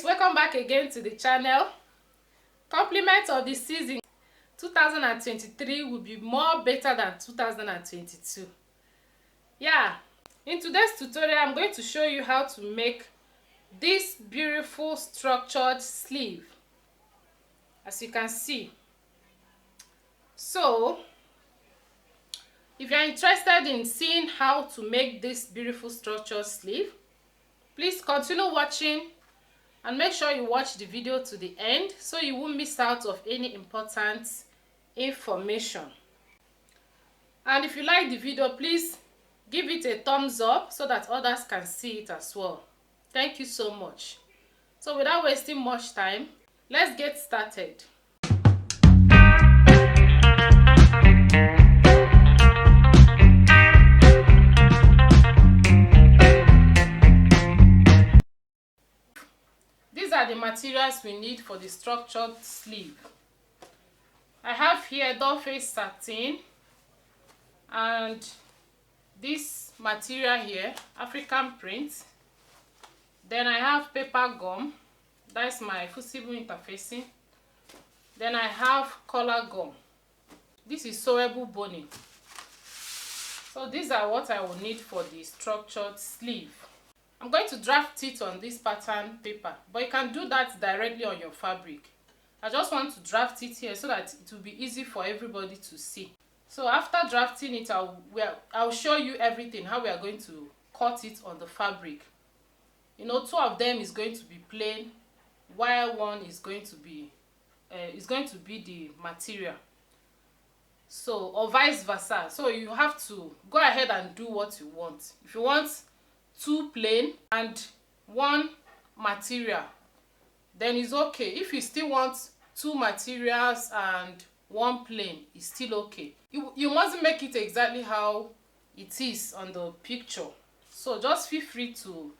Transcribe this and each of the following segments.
guys, welcome back again to the channel. Compliment of the season 2023 will be more better than 2022. Yeah, in today's tutorial I'm going to show you how to make this beautiful structured sleeve, as you can see. So if you're interested in seeing how to make this beautiful structured sleeve, please continue watching and make sure you watch the video to the end so you won't miss out of any important information. And if you like the video, please give it a thumbs up so that others can see it as well. Thank you so much. So without wasting much time, let's get started. These are the materials we need for the structured sleeve. I have here doll face satin and this material here, African print. Then I have paper gum, that's my fusible interfacing. Then I have color gum. This is sewable boning. So these are what I will need for the structured sleeve. I'm going to draft it on this pattern paper, but you can do that directly on your fabric. I just want to draft it here so that it will be easy for everybody to see. So after drafting it, I'll show you everything, how we are going to cut it on the fabric. You know, two of them is going to be plain, while one is going to be the material. So, or vice versa. So you have to go ahead and do what you want. If you want two plain and one material, then it's okay. If you still want two materials and one plain, it's still okay. You mustn't make it exactly how it is on the picture. So just feel free to,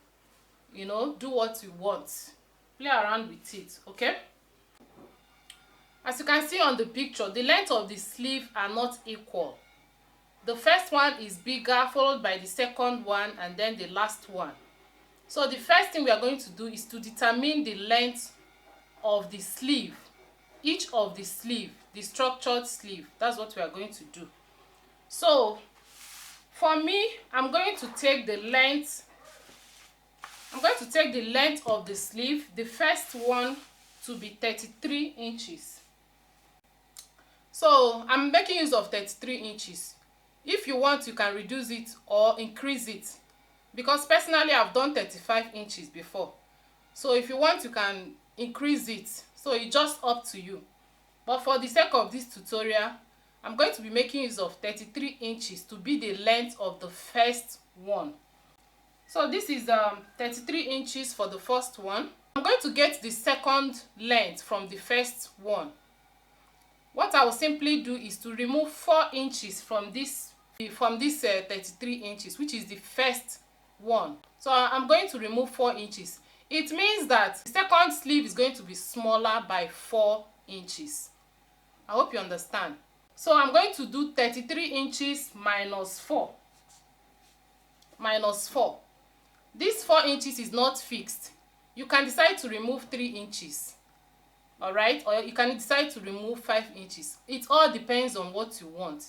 you know, do what you want. Play around with it, okay? As you can see on the picture, the length of the sleeve are not equal. The first one is bigger, followed by the second one, and then the last one. So the first thing we are going to do is to determine the length of the sleeve, each of the sleeve, the structured sleeve. That's what we are going to do. So for me, I'm going to take the length of the sleeve, the first one, to be 33 inches. So I'm making use of 33 inches. If you want, you can reduce it or increase it, because personally I've done 35 inches before. So if you want, you can increase it. So it's just up to you. But for the sake of this tutorial, I'm going to be making use of 33 inches to be the length of the first one. So this is 33 inches for the first one. I'm going to get the second length from the first one. What I will simply do is to remove 4 inches from this 33 inches, which is the first one. So I'm going to remove 4 inches. It means that the second sleeve is going to be smaller by 4 inches. I hope you understand. So I'm going to do 33 inches minus 4. Minus 4. This 4 inches is not fixed. You can decide to remove 3 inches. Alright, or you can decide to remove 5 inches. It all depends on what you want,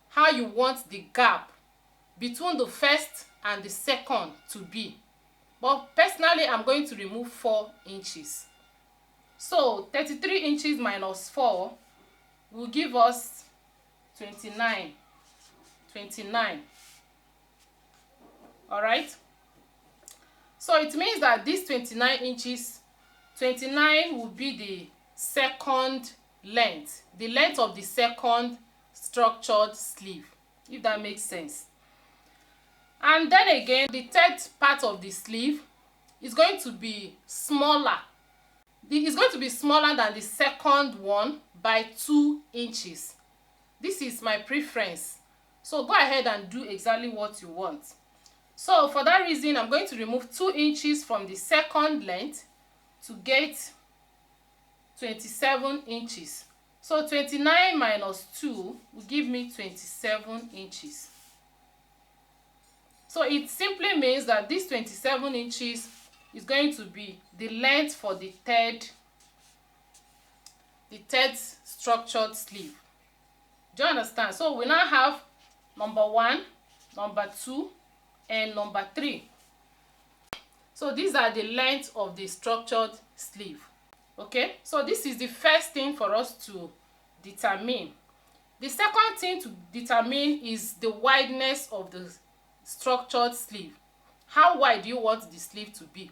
how you want the gap between the first and the second to be. But personally, I'm going to remove 4 inches. So 33 inches minus 4 will give us 29. Alright, so it means that this 29 inches, 29 will be the second length, the length of the second structured sleeve, if that makes sense. And then again, the third part of the sleeve is going to be smaller. It's going to be smaller than the second one by 2 inches. This is my preference. So go ahead and do exactly what you want. So for that reason, I'm going to remove 2 inches from the second length to get 27 inches. So 29 minus 2 will give me 27 inches. So it simply means that this 27 inches is going to be the length for the third structured sleeve. Do you understand? So we now have number 1, number 2, and number 3. So these are the length of the structured sleeve. Okay, so this is the first thing for us to determine. The second thing to determine is the wideness of the structured sleeve. How wide do you want the sleeve to be?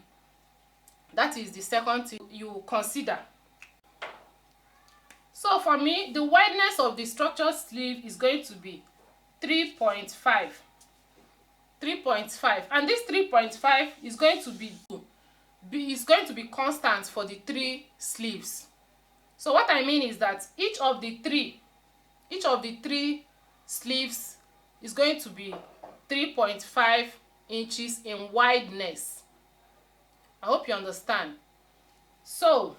That is the second thing you consider. So for me, the wideness of the structured sleeve is going to be 3.5. 3.5, and this 3.5 is going to be constant for the 3 sleeves. So what I mean is that each of the three sleeves is going to be 3.5 inches in wideness. I hope you understand. So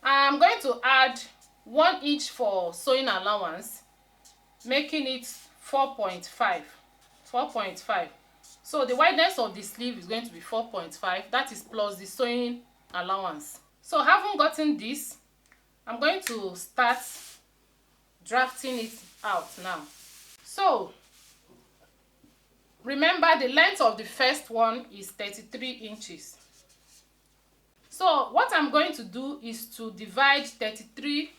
I'm going to add 1 inch for sewing allowance, making it 4.5. So the wideness of the sleeve is going to be 4.5. That is plus the sewing allowance. So having gotten this, I'm going to start drafting it out now. So remember, the length of the first one is 33 inches. So what I'm going to do is to divide 33.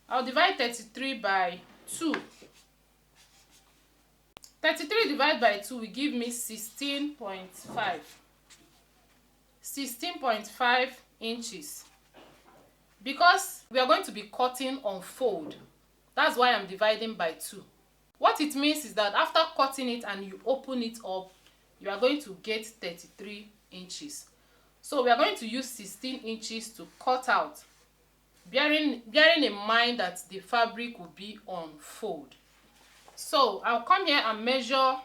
I'll divide 33 by 2. 33 divided by 2 will give me 16.5. 16.5 inches. Because we are going to be cutting on fold. That's why I'm dividing by 2. What it means is that after cutting it and you open it up, you are going to get 33 inches. So we are going to use 16 inches to cut out, bearing in mind that the fabric will be on fold. So I'll come here and measure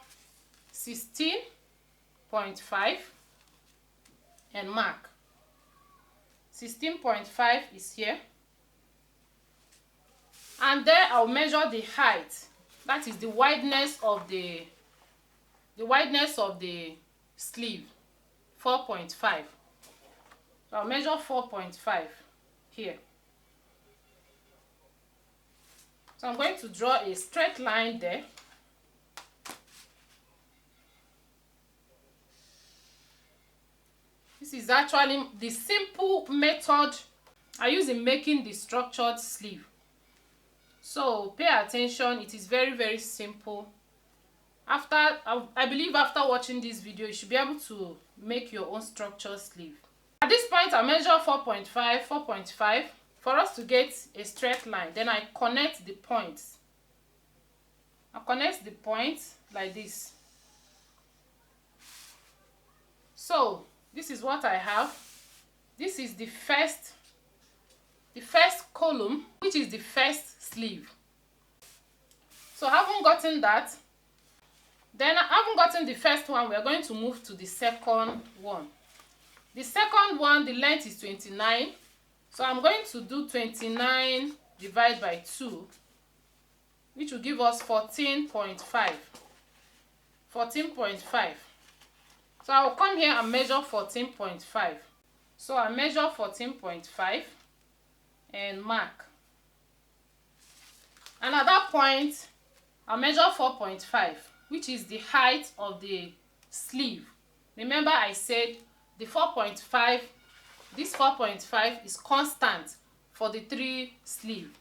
16.5 and mark. 16.5 is here. And there I'll measure the height. That is the wideness of the sleeve. 4.5. So I'll measure 4.5 here. So I'm going to draw a straight line there. This is actually the simple method I use in making the structured sleeve. So pay attention, it is very, very simple. I believe after watching this video, you should be able to make your own structured sleeve. At this point, I measure 4.5 for us to get a straight line. Then I connect the points. I connect the points like this. So this is what I have. This is the first column, which is the first sleeve. So having gotten that, then having gotten the first one, we are going to move to the second one. The second one, the length is 29. So I'm going to do 29 divided by 2, which will give us 14.5. 14.5. So I'll come here and measure 14.5. So I measure 14.5 and mark. And at that point, I'll measure 4.5, which is the height of the sleeve. Remember I said the 4.5, this 4.5 is constant for the 3 sleeve.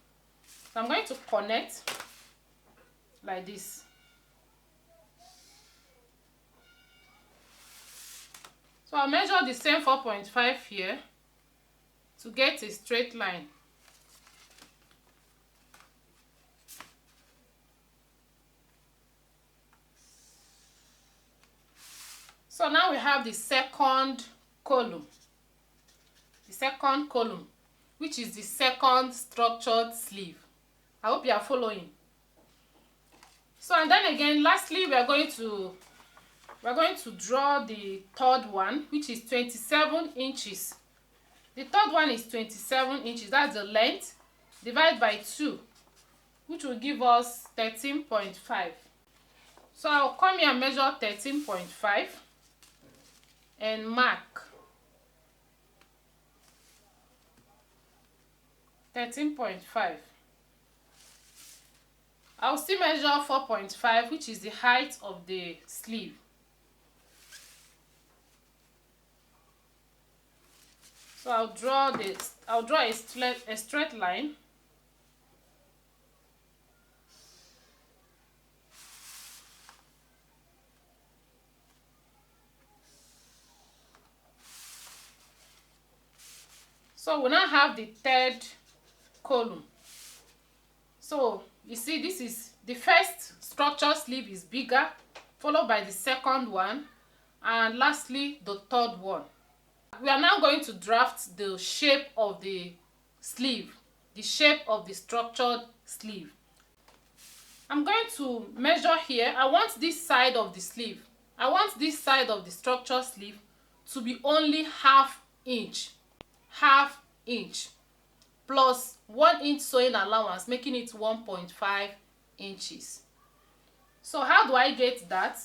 So I'm going to connect like this. So I'll measure the same 4.5 here to get a straight line. So now we have the second column. The second column, which is the second structured sleeve. I hope you are following. So and then again, lastly, we are going to draw the third one, which is 27 inches. The third one is 27 inches. That's the length. Divide by 2, which will give us 13.5. So I'll come here and measure 13.5 and mark 13.5. I'll still measure 4.5, which is the height of the sleeve. So I'll draw a straight line. So we now have the third column. So you see, this is the first structure sleeve is bigger, followed by the second one, and lastly the third one. We are now going to draft the shape of the sleeve, the shape of the structured sleeve. I'm going to measure here. I want this side of the sleeve, I want this side of the structured sleeve to be only half inch plus 1 inch sewing allowance, making it 1.5 inches. So how do I get that?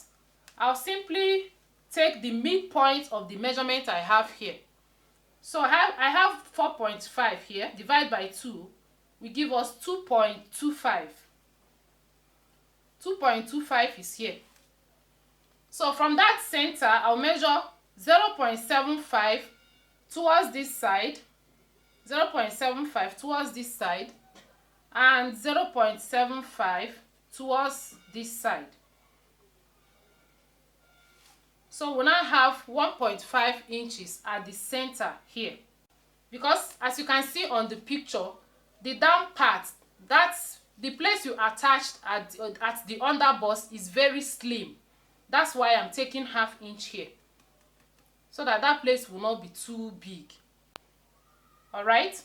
I'll simply take the midpoint of the measurement I have here. So I have 4.5 here, divide by 2 will give us 2.25. 2.25 is here. So from that center, I'll measure 0.75 towards this side, 0.75 towards this side, and 0.75 towards this side. So we now have 1.5 inches at the center here. Because as you can see on the picture, the down part, that's the place you attached at the underbust, is very slim. That's why I'm taking half inch here, so that place will not be too big. Alright,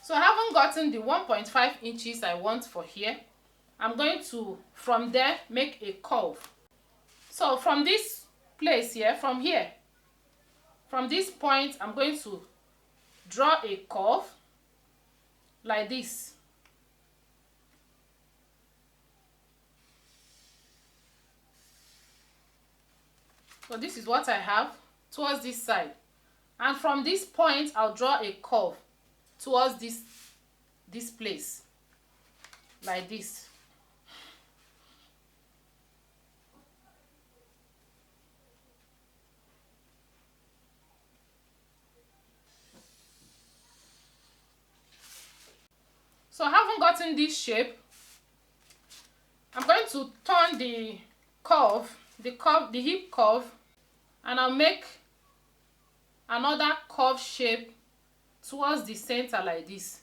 so having gotten the 1.5 inches I want for here, I'm going to from there make a curve. So from this place here, from this point, I'm going to draw a curve like this. So this is what I have towards this side. And from this point, I'll draw a curve towards this place, like this. So having gotten this shape, I'm going to turn the hip curve, and I'll make another curve shape towards the center like this.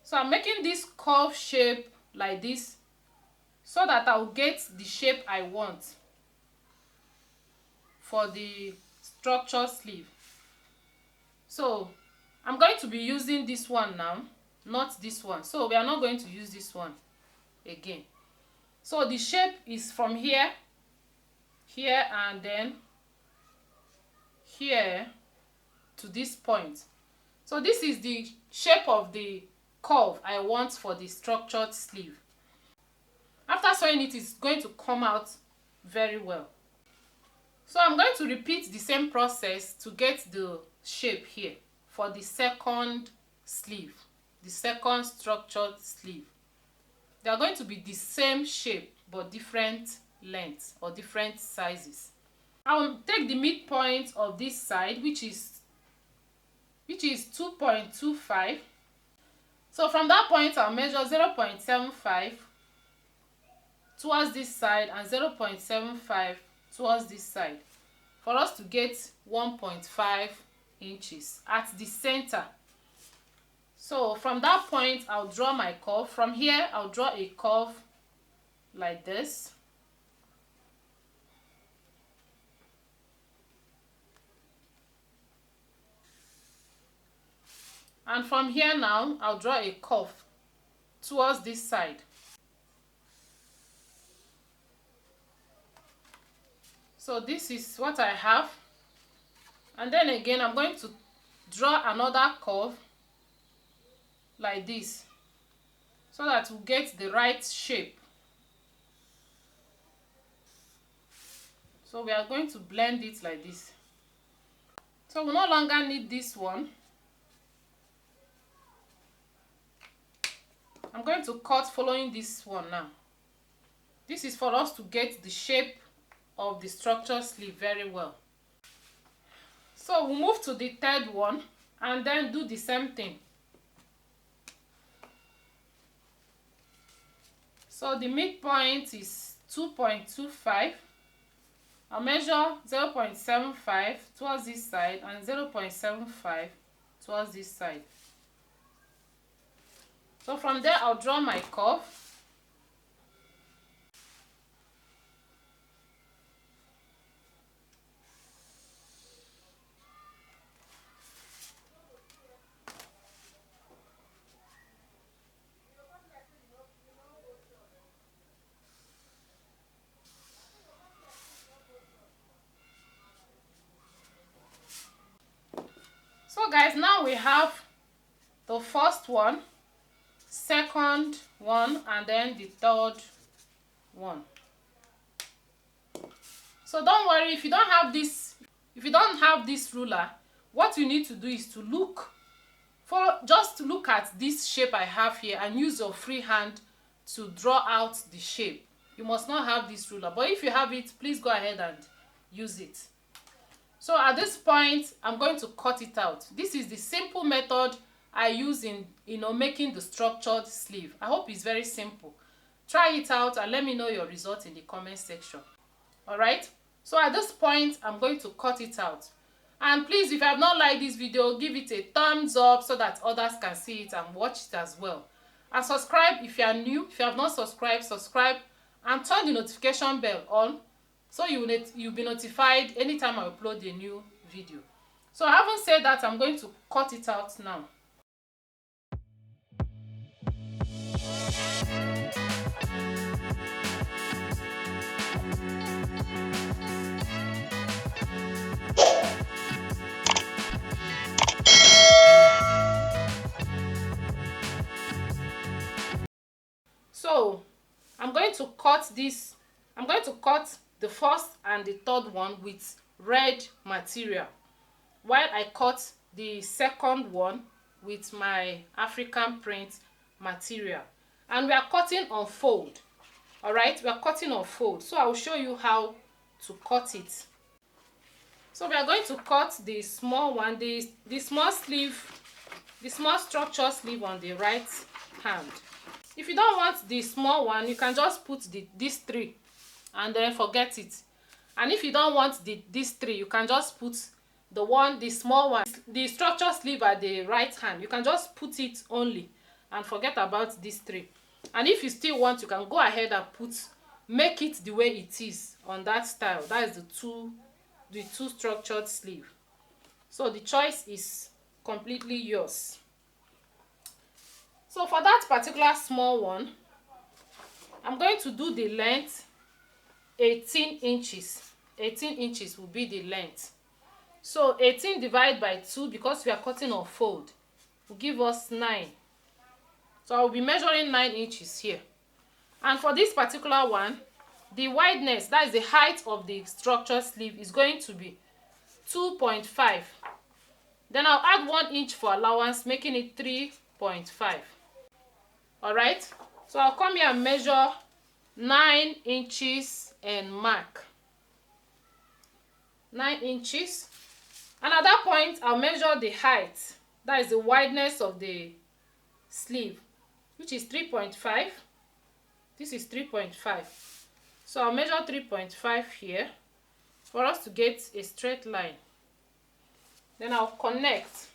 So I'm making this curve shape like this so that I'll get the shape I want for the structure sleeve. So I'm going to be using this one now, not this one. So we are not going to use this one again. So the shape is from here, and then here to this point. So this is the shape of the curve I want for the structured sleeve. After sewing it, it's going to come out very well. So I'm going to repeat the same process to get the shape here for the second sleeve, the second structured sleeve. They are going to be the same shape but different lengths or different sizes. I will take the midpoint of this side, which is 2.25. So from that point, I'll measure 0.75 towards this side and 0.75 towards this side for us to get 1.5 inches at the center. So from that point, I'll draw my curve. From here, I'll draw a curve like this. And from here now, I'll draw a curve towards this side. So this is what I have. And then again, I'm going to draw another curve like this so that we'll get the right shape. So we are going to blend it like this. So we no longer need this one. I'm going to cut following this one now. This is for us to get the shape of the structured sleeve very well. So we'll move to the third one and then do the same thing. So the midpoint is 2.25. I'll measure 0.75 towards this side and 0.75 towards this side. So from there, I'll draw my curve. So guys, now we have the first one, second one, and then the third one. So don't worry if you don't have this ruler. What you need to do is to just look at this shape I have here and use your free hand to draw out the shape. You must not have this ruler, but if you have it, please go ahead and use it. So at this point, I'm going to cut it out. This is the simple method I use in making the structured sleeve. I hope it's very simple. Try it out and let me know your result in the comment section. Alright, so at this point, I'm going to cut it out. And please, if you have not liked this video, give it a thumbs up so that others can see it and watch it as well. And subscribe if you are new. If you have not subscribed, subscribe and turn the notification bell on, so you'll be notified anytime I upload a new video. So having said that, I'm going to cut it out now. So I'm going to cut the first and the third one with red material, while I cut the second one with my African print material. And we are cutting on fold. Alright, we are cutting on fold. So I will show you how to cut it. So we are going to cut the small one, the small sleeve, the small structure sleeve on the right hand. If you don't want the small one, you can just put these three and then forget it. And if you don't want these three, you can just put the small one, the structure sleeve at the right hand. You can just put it only and forget about these three. And if you still want, you can go ahead and make it the way it is on that style. That is the two structured sleeve. So the choice is completely yours. So for that particular small one, I'm going to do the length 18 inches. 18 inches will be the length. So 18 divided by 2, because we are cutting on fold, will give us 9. So I'll be measuring 9 inches here. And for this particular one, the wideness, that is the height of the structured sleeve, is going to be 2.5. Then I'll add 1 inch for allowance, making it 3.5. Alright, so I'll come here and measure 9 inches and mark 9 inches. And at that point, I'll measure the height, that is the wideness of the sleeve, which is 3.5. This is 3.5. So I'll measure 3.5 here for us to get a straight line. Then I'll connect.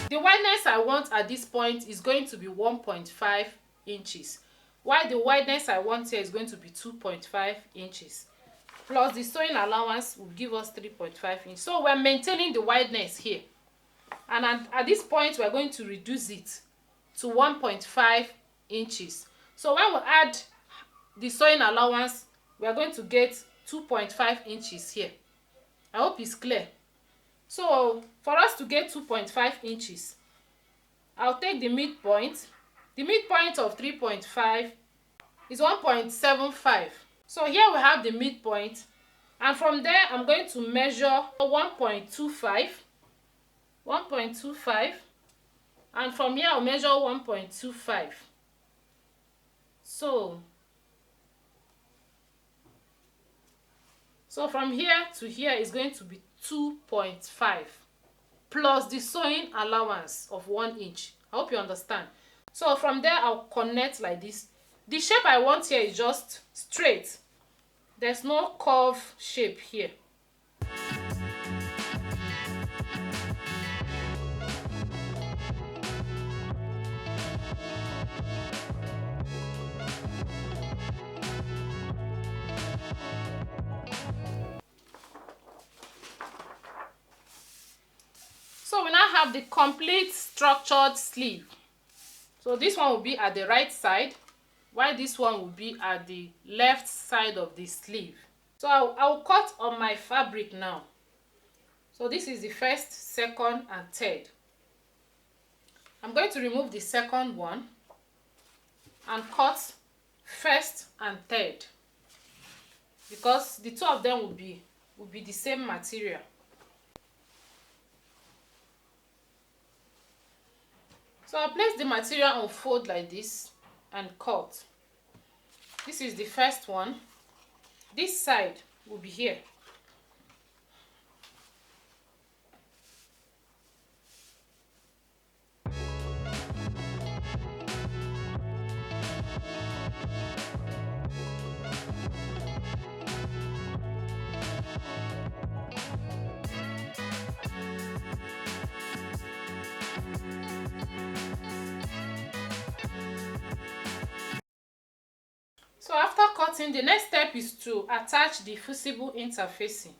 The wideness I want at this point is going to be 1.5 inches, while the wideness I want here is going to be 2.5 inches. Plus the sewing allowance will give us 3.5 inches. So we're maintaining the wideness here. And at this point, we're going to reduce it to 1.5 inches. So when we add the sewing allowance, we're going to get 2.5 inches here. I hope it's clear. So for us to get 2.5 inches, I'll take the midpoint of 3.5 is 1.75. So here we have the midpoint, and from there I'm going to measure 1.25, and from here I'll measure 1.25. So from here to here is going to be 2.5 plus the sewing allowance of 1 inch. I hope you understand. So from there I'll connect like this. The shape I want here is just straight. There's no curve shape here. So we now have the complete structured sleeve. So this one will be at the right side, while this one will be at the left side of the sleeve. So I'll cut on my fabric now. So this is the first, second, and third. I'm going to remove the second one and cut first and third, because the two of them will be the same material. So I'll place the material on fold like this and cut. This is the first one. This side will be here. So after cutting, the next step is to attach the fusible interfacing.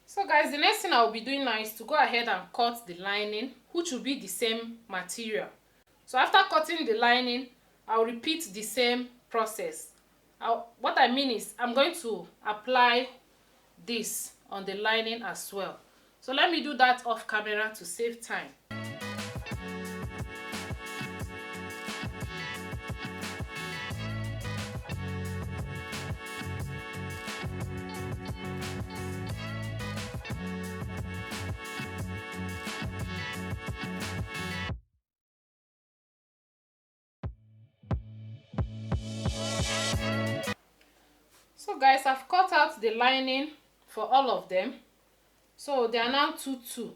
So guys, the next thing I'll be doing now is to go ahead and cut the lining, which will be the same material. So after cutting the lining, I'll repeat the same process. What I mean is I'm going to apply this on the lining as well. So let me do that off camera to save time. So guys, I've cut out the lining for all of them. So they are now 2-2.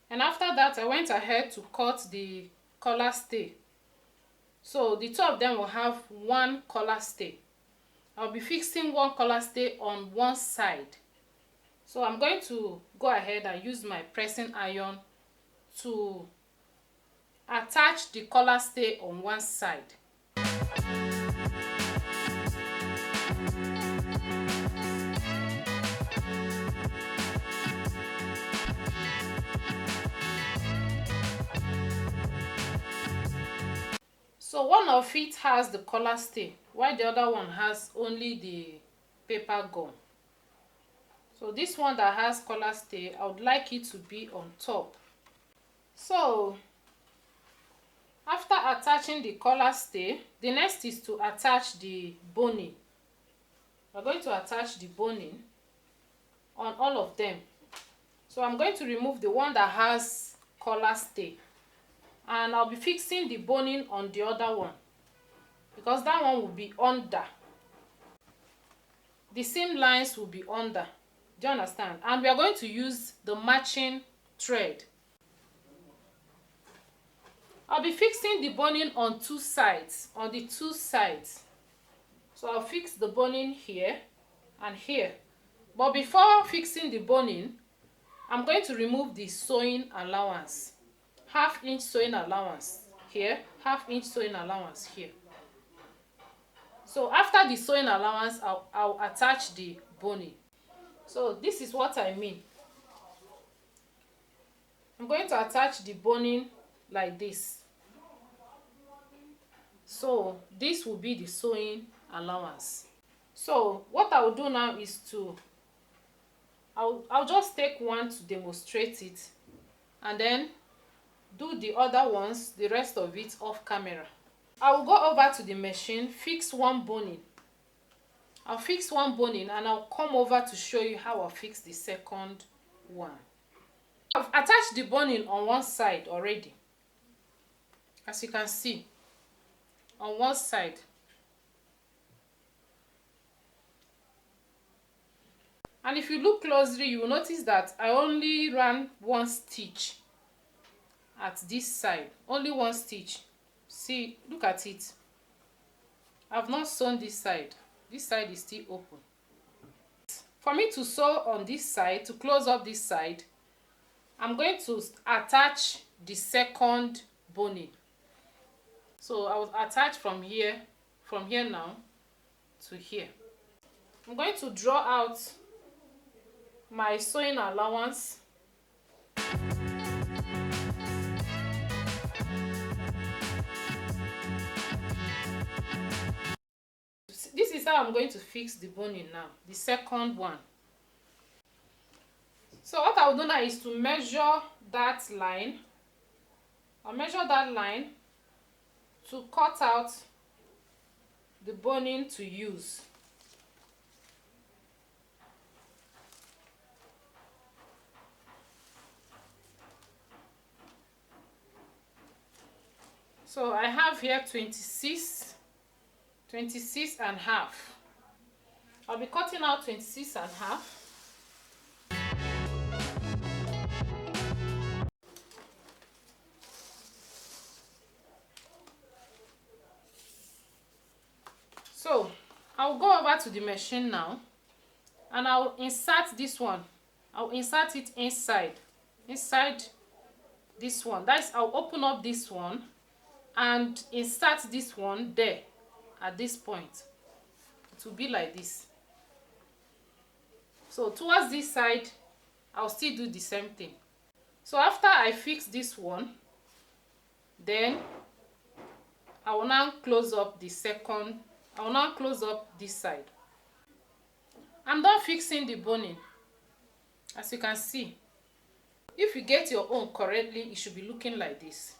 And after that, I went ahead to cut the collar stay. So the two of them will have one collar stay. I'll be fixing one collar stay on one side. So I'm going to go ahead and use my pressing iron to attach the collar stay on one side. So one of it has the collar stay, while the other one has only the paper gum. So this one that has collar stay, I would like it to be on top. So after attaching the collar stay, the next is to attach the boning. We're going to attach the boning on all of them. So I'm going to remove the one that has collar stay, and I'll be fixing the boning on the other one, because that one will be under. The seam lines will be under. Do you understand? And we are going to use the matching thread. I'll be fixing the boning on two sides, on the two sides. So I'll fix the boning here and here. But before fixing the boning, I'm going to remove the sewing allowance. Half-inch sewing allowance here, half-inch sewing allowance here. So after the sewing allowance, I'll attach the boning. So this is what I mean. I'm going to attach the boning like this. So this will be the sewing allowance. So what I will do now is I'll just take one to demonstrate it, and then do the other ones, the rest of it, off camera. I will go over to the machine, fix one boning. I'll fix one boning and I'll come over to show you how I'll fix the second one. I've attached the boning on one side already, as you can see, on one side. And if you look closely, you will notice that I only ran one stitch at this side, only one stitch. See, look at it. I've not sewn this side. This side is still open. For me to sew on this side, to close up this side, I'm going to attach the second boning. So I will attach from here now to here. I'm going to draw out my sewing allowance. This is how I'm going to fix the boning now, the second one. So what I'll do now is to measure that line. I'll measure that line to cut out the boning to use. So I have here 26 and half. I'll be cutting out 26 and half. So I'll go over to the machine now and I'll insert this one. I'll insert it inside this one. That's, I'll open up this one and insert this one there at this point. It will be like this. So towards this side, I'll still do the same thing. So after I fix this one, then I will now close up the second. I will now close up this side. I'm done fixing the boning. As you can see, if you get your own correctly, it should be looking like this.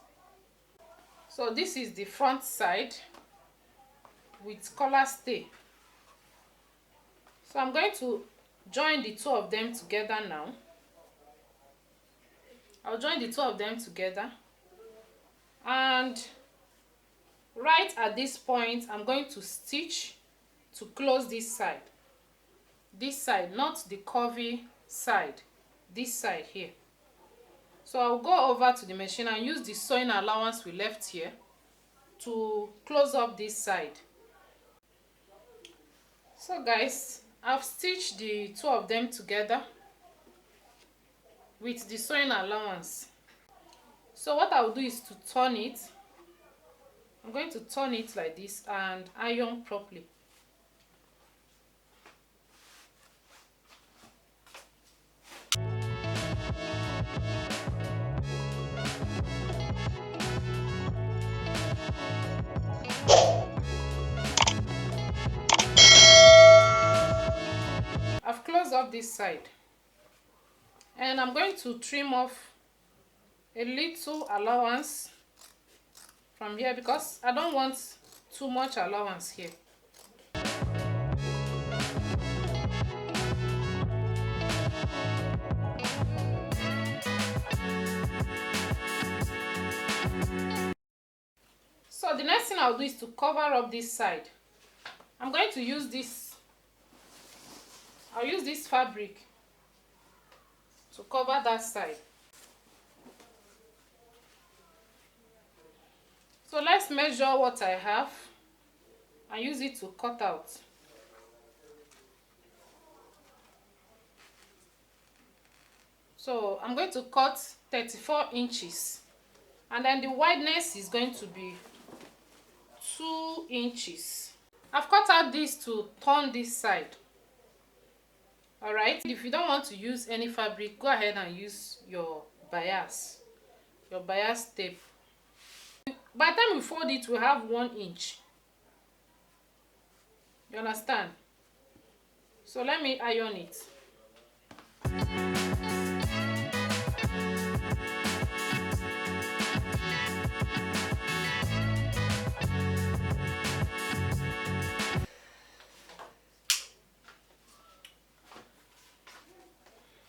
So this is the front side with collar stay. So I'm going to join the two of them together now. I'll join the two of them together, and right at this point I'm going to stitch to close this side. This side, not the curvy side, this side here. So I'll go over to the machine and use the sewing allowance we left here to close up this side. So guys, I've stitched the two of them together with the sewing allowance. So what I'll do is to turn it. I'm going to turn it like this and iron properly. I've closed up this side and I'm going to trim off a little allowance from here because I don't want too much allowance here. So the next thing I'll do is to cover up this side. I'm going to use this. I'll use this fabric to cover that side. So let's measure what I have and use it to cut out. So I'm going to cut 34 inches, and then the wideness is going to be 2 inches. I've cut out this to turn this side. All right, if you don't want to use any fabric, go ahead and use your bias tape. By the time we fold it, we have 1 inch. You understand? So let me iron it.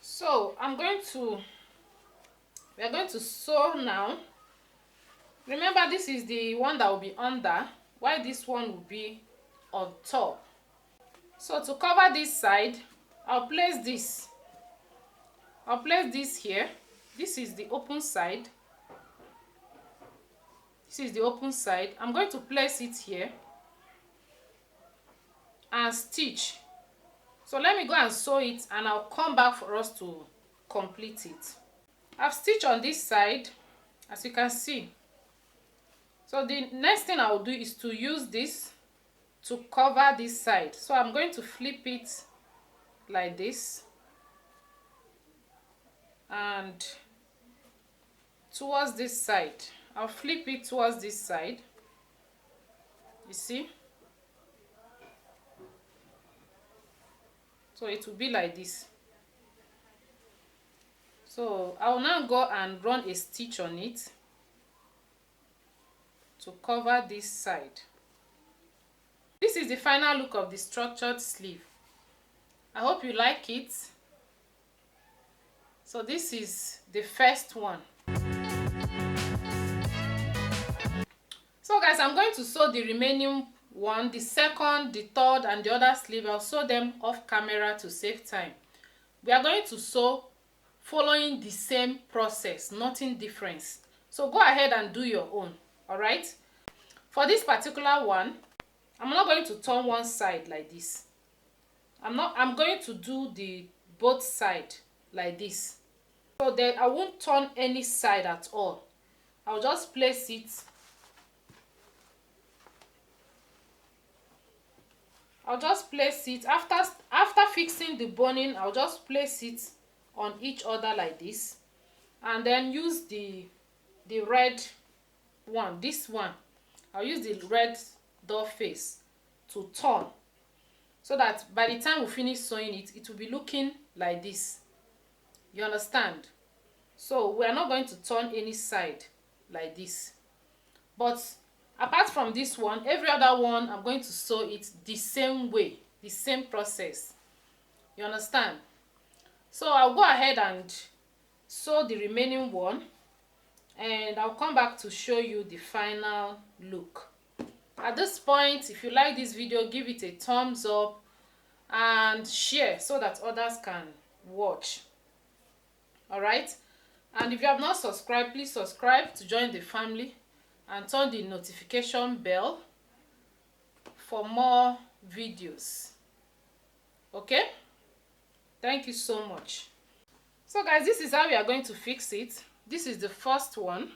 So we are going to sew now. Remember, this is the one that will be under, while this one will be on top. So to cover this side, I'll place this here. This is the open side. I'm going to place it here and stitch. So let me go and sew it, and I'll come back for us to complete it. I've stitched on this side, as you can see. So the next thing I will do is to use this to cover this side. So I'm going to flip it like this and towards this side. I'll flip it towards this side. You see? So it will be like this. So I will now go and run a stitch on it to cover this side. This is the final look of the structured sleeve. I hope you like it. So this is the first one. So guys, I'm going to sew the remaining one, the second, the third, and the other sleeve. I'll sew them off camera to save time. We are going to sew following the same process, nothing different. So go ahead and do your own. All right, for this particular one, I'm not going to turn one side like this. I'm going to do the both side like this. So that I won't turn any side at all. I'll just place it. After fixing the boning. I'll just place it on each other like this, and then use the red one, this one. I'll use the red doll face to turn, so that by the time we finish sewing it, it will be looking like this. You understand? So we are not going to turn any side like this. But apart from this one, every other one, I'm going to sew it the same way, the same process. You understand? So I'll go ahead and sew the remaining one, and I'll come back to show you the final look. At this point, if you like this video, give it a thumbs up and share so that others can watch. All right? And if you have not subscribed, please subscribe to join the family and turn the notification bell for more videos. Okay? Thank you so much. So guys, this is how we are going to fix it. This is the first one.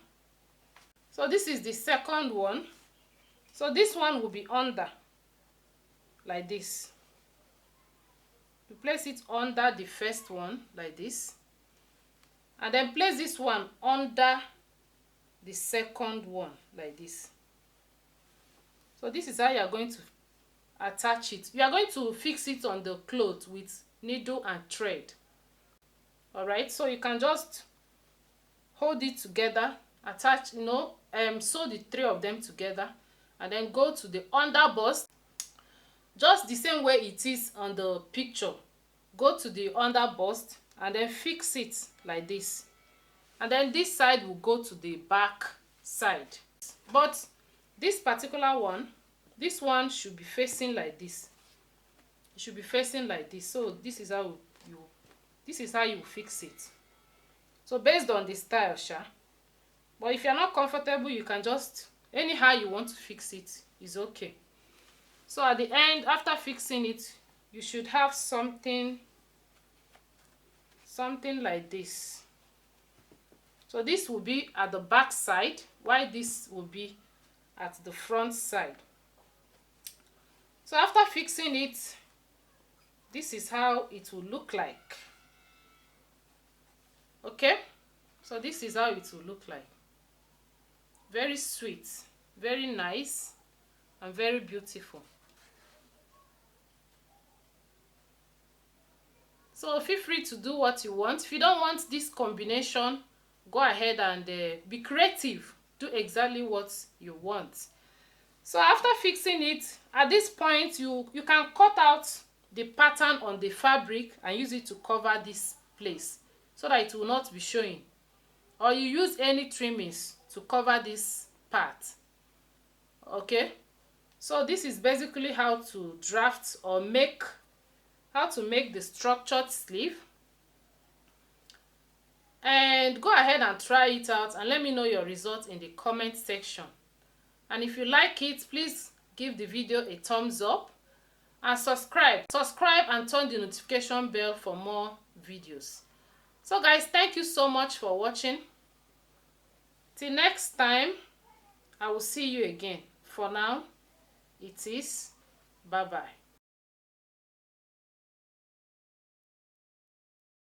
So this is the second one. So this one will be under like this. You place it under the first one like this, and then place this one under the second one like this. So this is how you are going to attach it. You are going to fix it on the cloth with needle and thread. All right, so you can just hold it together, attach, sew the three of them together, and then go to the under bust, just the same way it is on the picture. Go to the under bust and then fix it like this, and then this side will go to the back side. But this particular one, this one should be facing like this. It should be facing like this. So this is how you fix it. So based on the style, but if you're not comfortable, you can just anyhow you want to fix it is okay. So at the end, after fixing it, you should have something something like this. So this will be at the back side, while this will be at the front side. So after fixing it, this is how it will look like. Okay, so this is how it will look like. Very sweet, very nice, and very beautiful. So feel free to do what you want. If you don't want this combination, go ahead and be creative. Do exactly what you want. So after fixing it, at this point you can cut out the pattern on the fabric and use it to cover this place so that it will not be showing, or you use any trimmings to cover this part. Okay, so this is basically how to draft or how to make the structured sleeve. And go ahead and try it out and let me know your results in the comment section. And if you like it, please give the video a thumbs up and subscribe and turn the notification bell for more videos. So guys, thank you so much for watching. Till next time, I will see you again. For now, it is bye bye.